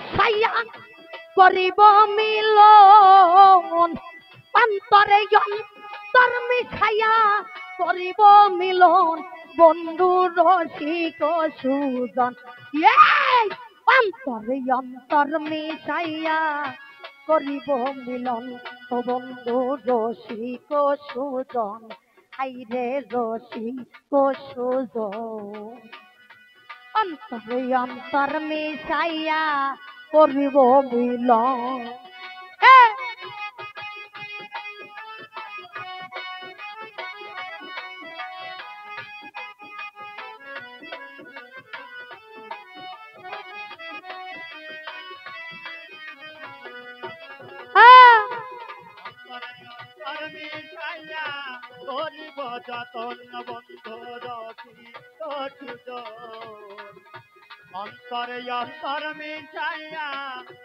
মিশাইয়া করিব মিলন অন্তরে অন্তর মিশাইয়া করিব মিলন বন্ধু রসিক সুজন অন্তরে অন্তর মিশাইয়া করিব মিলন ও বন্ধু রসিক সুজন আইরে রসিক সুজন অন্তরে অন্তর মিশাইয়া করিব মিলন করিব যতন বন্ধু রসিক সুজন অন্তরে অন্তর মিশাইয়া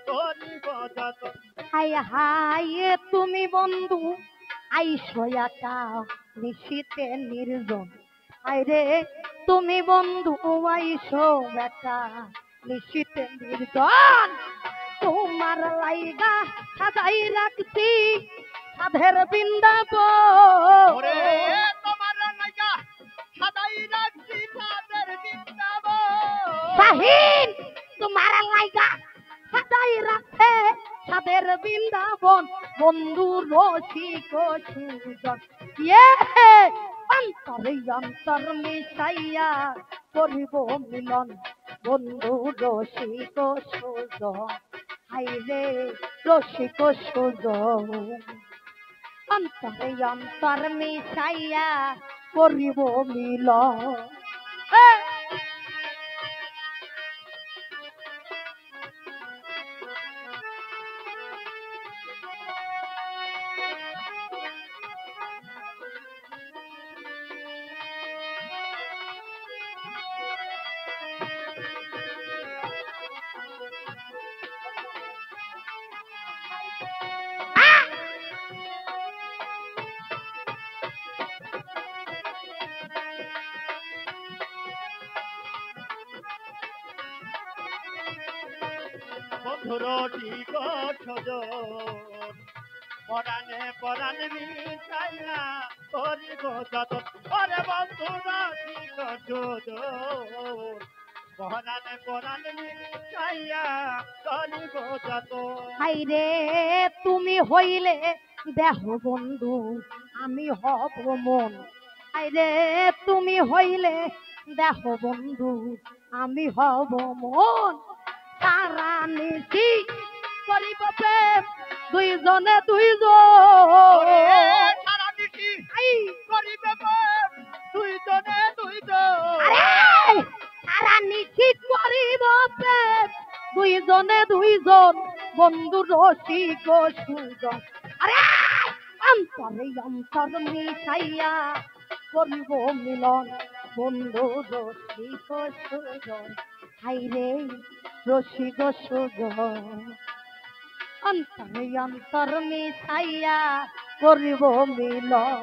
করিব যতন হাই হাই তুমি বন্ধু আইসো একা নিশীতে নির্জন আইরে তুমি বন্ধু আইসো একা নিশীতে নির্জন তোমার লাইগা সাজাই রাখছি সাধের বৃন্দাবন তোমার লাইগা সাজাই রাখছি সাধের বৃন্দাবন শাহিন তোমার লাইগা সাজাই রাখছে সাধের বৃন্দাবন বন্ধু রসিক সুজন অন্তরে অন্তর মিশাইয়া করিব মিলন বন্ধু রসিক সুজন আইরে রসিক সুজন অন্তরে অন্তর মিশাইয়া করিব মিলন বন্ধুর ঠিক সজন পরাণে পরাণে মিশাইয়া করিব যতন ওরে বন্ধুর ঠিক সজন পরাণে পরাণে মিশাইয়া করিব যতন হাইরে তুমি হইলে দেহ বন্ধু আমি হব মন হাইরে তুমি হইলে দেহ বন্ধু আমি হব মন তারা নিশি করিব প্রেম দুইজনে দুইজন সারা দিছি করিবে দুইজনে দুইজন তারা নিশি করিব প্রেম দুইজনে দুইজন বন্ধু রসিক সুজন আরে অন্তরে অন্তর মিশাইয়া করিব মিলন বন্ধু রসিক সুজন হাইরে রসিক সুজন অন্তরে অন্তর মিশাইয়া করিব মিলন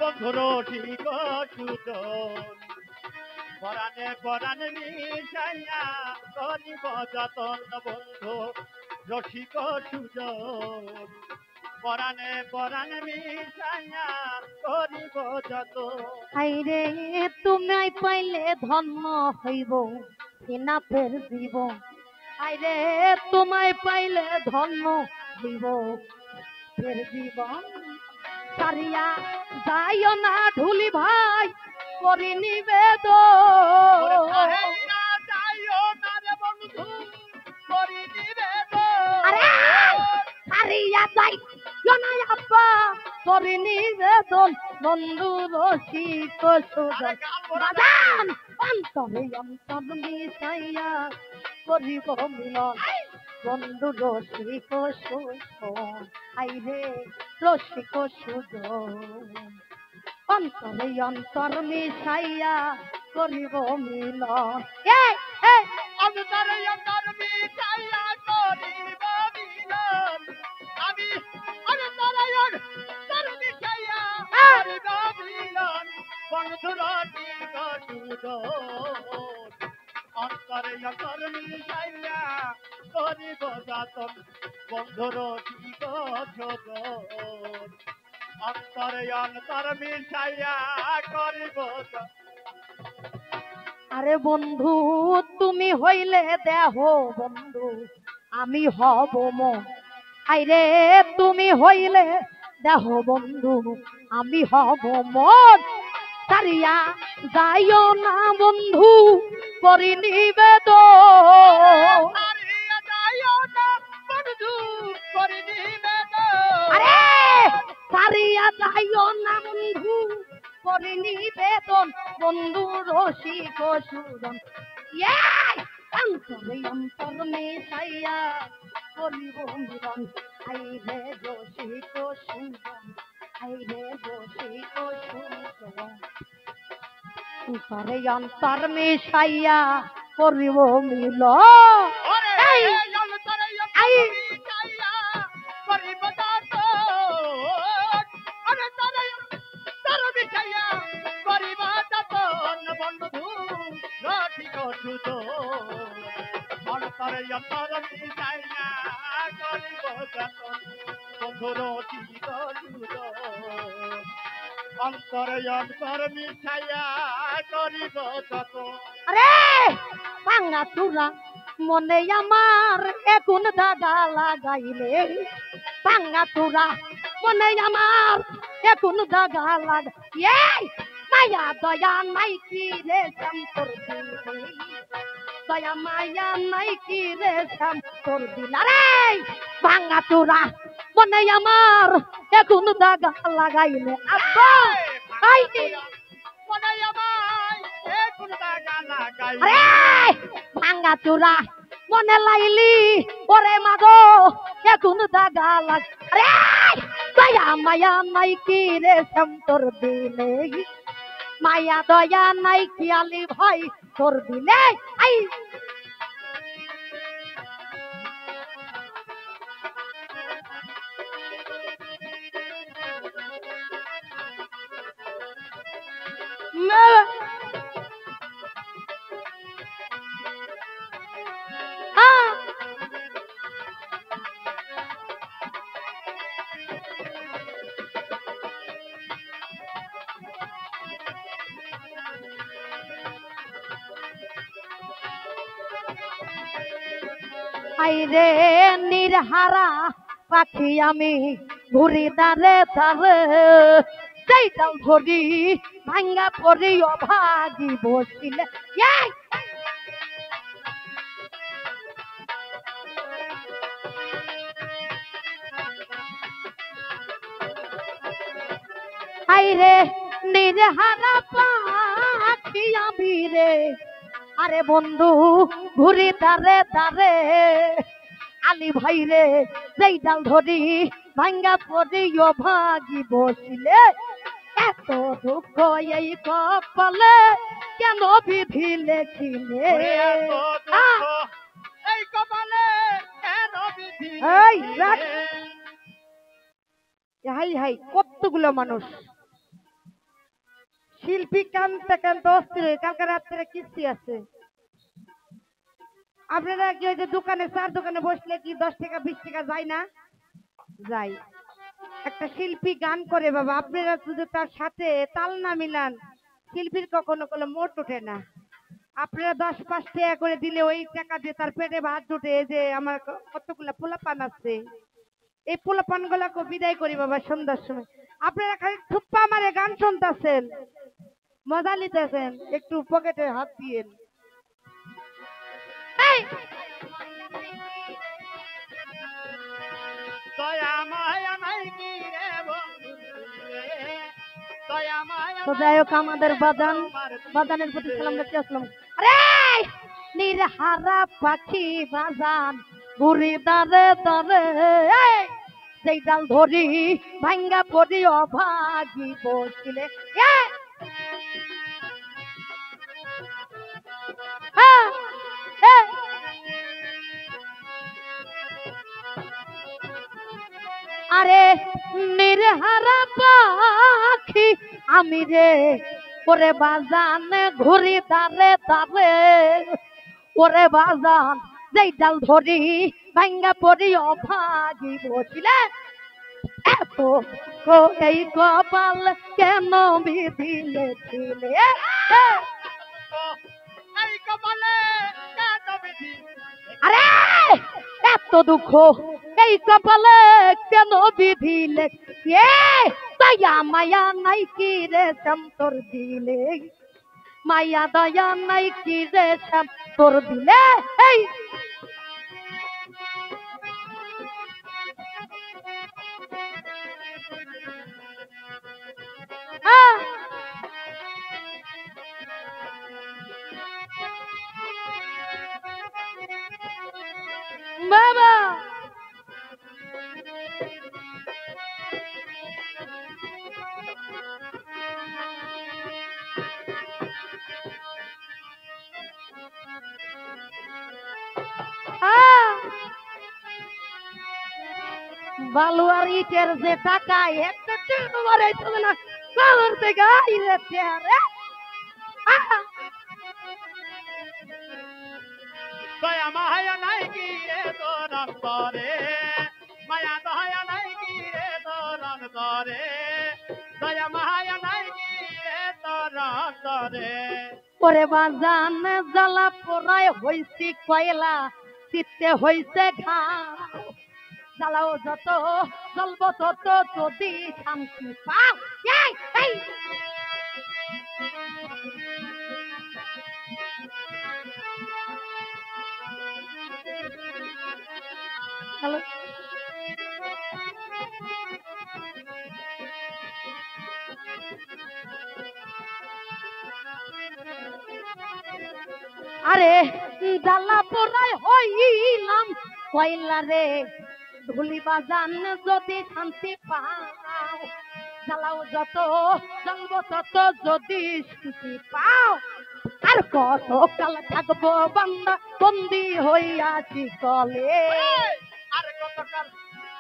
বন্ধুর ঠিক সুজন পরাণে পরাণে মিশাইয়া করিব যতন বন্ধু রসিক সুজন পরাণে পরাণে মিশাইয়া করিব যতন হাইরে তুমি পাইলে ধন্য হইব সিনাথের জীবন হাইরে তোমায় পাইলে ধন্য হইব ফের জীবন সারিয়া যাইও না ঢুলি ভাই করি নিবেদন আরে সারিয়া যাইও না আব্বা করি নিবেদন বন্ধু রসিক সুজন বাজান অন্তরে অন্তর মিশাইয়া করিব মিলন বন্ধু রসিক সুজন আইরে রসিক সুজন অন্তরে অন্তর মিশাইয়া করিব মিলন এই এই অন্তরে অন্তর মিশাইয়া করিব মিলন আমি অন্তরে অন্তর মিশাইয়া করিব মিলন বন্ধুর ঠিক সুজন অন্তরে অন্তর মিশাইয়া করিব যাতন বন্ধুর ঠিক সুজন অন্তরে অন্তর মিশাইয়া করিব আরে বন্ধু তুমি হইলে দেহ বন্ধু আমি হব মন আইরে তুমি হইলে দেহ বন্ধু আমি হব মন সারিয়া যাইও না বন্ধু করি নিবেদন হারিয়া যাইও না বন্ধু করে নিবেদন আরে সারিয়া যাইও না বন্ধু করি নিবেদন বন্ধু রসিক সুজন এই অন্তরে অন্তর মিশাইয়া করিব মিলন আইরে রসিক সুজন আইরে রসিক সুজন অন্তরে অন্তর মিশাইয়া করিব মিলন ওরে এই অন্তরে এই মিশাইয়া করিব যাতন অন্তরে অন্তর মিশাইয়া করিব যাতন বন্ধু ঠিক সুজন অন্তরে অন্তর মিশাইয়া করিব যাতন বন্ধুর ঠিক সুজন অন্তরে অন্তর মিশাইয়া করিব যাতন আরে ভাঙা চূড়া মনে আমার এখন দাগা লাগাইলে ভাঙা চূড়া মনে আমার এখন দাগা লাগা এই মায়া দয়া নাই কি রে শ্যাম তোর দিলে দয়া মায়া নাই কি রে শ্যাম তোর দিল আরে ভাঙা চূড়া মনে আমার এখন দাগা লাগাইলে আব্বা আই আরে ভাঙ্গা চূড়া মনে লাইলি ওরে মাগো এখন দাগা লাগ আরে দয়া মায়া নাই কি রে শ্যাম তোর দিলে মায়া দয়া নাই কি আলি ভাই তোর দিলে আই আইরে নির্হারা পাখি আমি ঘুরি দারে তারে সেইটাও ধরি ভাঙ্গা পরি অভাগী বসিলে এই আইরে নির্হারা পাখি আমি রে আরে বন্ধু ঘুরি দারে দারে আলি ভাই রে যেই ডাল ধরি ভাঙ্গা পড়ি ভাগি বসিলে এত দুঃখ এই কপালে কেন বিধি লেখিলে এই কপালে কেন বিধি এই রাখ হাই হাই কতগুলো মানুষ শিল্পী কানতে কানতে অস্থির হয়ে কালকে রাত্রে কিস্তি আছে আপনারা কি ওই যে দোকানে চার দোকানে বসলে কি 10 টাকা 20 টাকা যায় না যাই একটা শিল্পী গান করে বাবা আপনারা শুধু তার সাথে তাল না মিলান শিল্পীর কখনো কোনো মোট ওঠে না আপনারা 10-5 টাকা করে দিলে ওই টাকা দিয়ে তার পেটে ভাত জুটে এই যে আমার কতগুলা পোলাপান আছে এই পোলাপান গুলাকে বিদায় করি বাবা সন্ধ্যার সময় আপনারা খালি থুপ্পা মারে গান শুনতেছেন মজা নিতেছেন একটু পকেটে হাত দিয়েন দয়া মায়া নাই কি রে বন্ধু দয়া মায়া তো যাই হোক আমাদের বাজানের প্রতি সালাম রেখে আসলাম আরে নির্হারা পাখি বাজান ঘুরি দারে দারে যেই ডাল ধরি ভাঙ্গা পড়ি অভাগী বসিলে আরে নির্হারা পাখি আমি রে ওরে বাজান ঘুরি দারে দারে ওরে বাজান যেই ডাল ধরি ভাঙ্গা পড়ি অভাগী বসিলে এত এই কপাল কেন বিধিলে ছিলে এই কপালে কেন বিধি আরে এত দুঃখ এই কপালে কেন বিধিলে দয়া মায়া নাই কি রে তোর দিলে মায়া দয়া নাই কি রে তোর দিলে এই বাবা বালু আর ইটের যে টাকা একটা মারাইতে না কালার থেকে আইরে চেহারে দয়া মায়া নাই কি রে তোর অন্তরে মায়া দয়া নাই কি রে তোর অন্তরে দয়া মায়া নাই কি রে তোর অন্তরে ওরে বাজান জ্বালা পোড়ায় হইছি কয়লা চিত্তে হইছে ঘাম জ্বালাও যত জ্বলব তত যদি শান্তি পাও এই হ্যালো আরে জ্বালা পোড়ায় হইলাম কয়লা রে ধুলি বাজান যদি শান্তি পাও জ্বালাও যত জ্বলব তত যদি শান্তি পাও আর কত কাল থাকবো বান্দা বন্দি হইয়াছি কলে আর কতকাল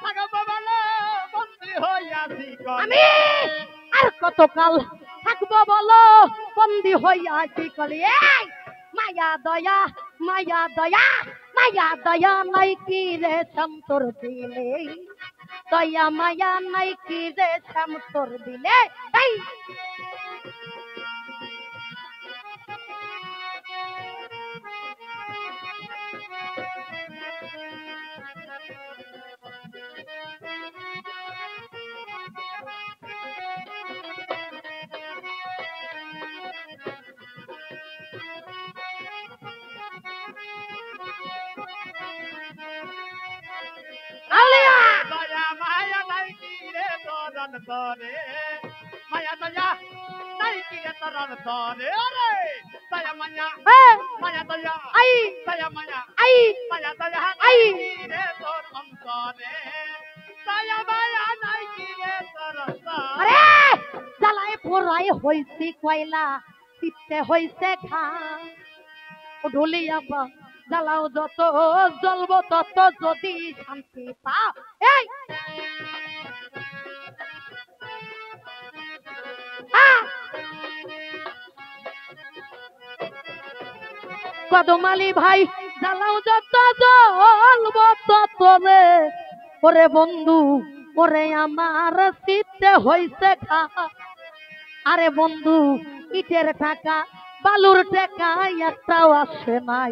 থাকবো বলে বন্দি হইয়াছি আমি আর কতকাল থাকবো বলো বন্দি হইয়াছি কলে এই মায়া দয়া মায়া দয়া মায়া দয়া নাই কি রে তোর দিলে দয়া মায়া নাই কি রে তোর দিলে এই আলিয়া দয়া মায়া নাই কি রে তোর অন্তরে মায়া দয়া নাই কি রে তোর অন্তরে আরে দয়া মায়া মায়া দয়া আই দয়া মায়া আই মায়া দয়া আই নাই কি রে তোর অন্তরে দয়া মায়া নাই কি রে তোর অন্তরে আরে জ্বালায় পোড়াই হইছি কয়লা চিত্তে হইছে ঘাম ঢুলিয়া বা জ্বালাও যত জ্বলব তত যদি শান্তি পাও এই কদমালি ভাই জ্বালাও যত জ্বলব তত রে ওরে বন্ধু ওরে আমার চিত্তে হইছে ঘা আরে বন্ধু ইটের টাকা বালুর টাকা একটাও আসে নাই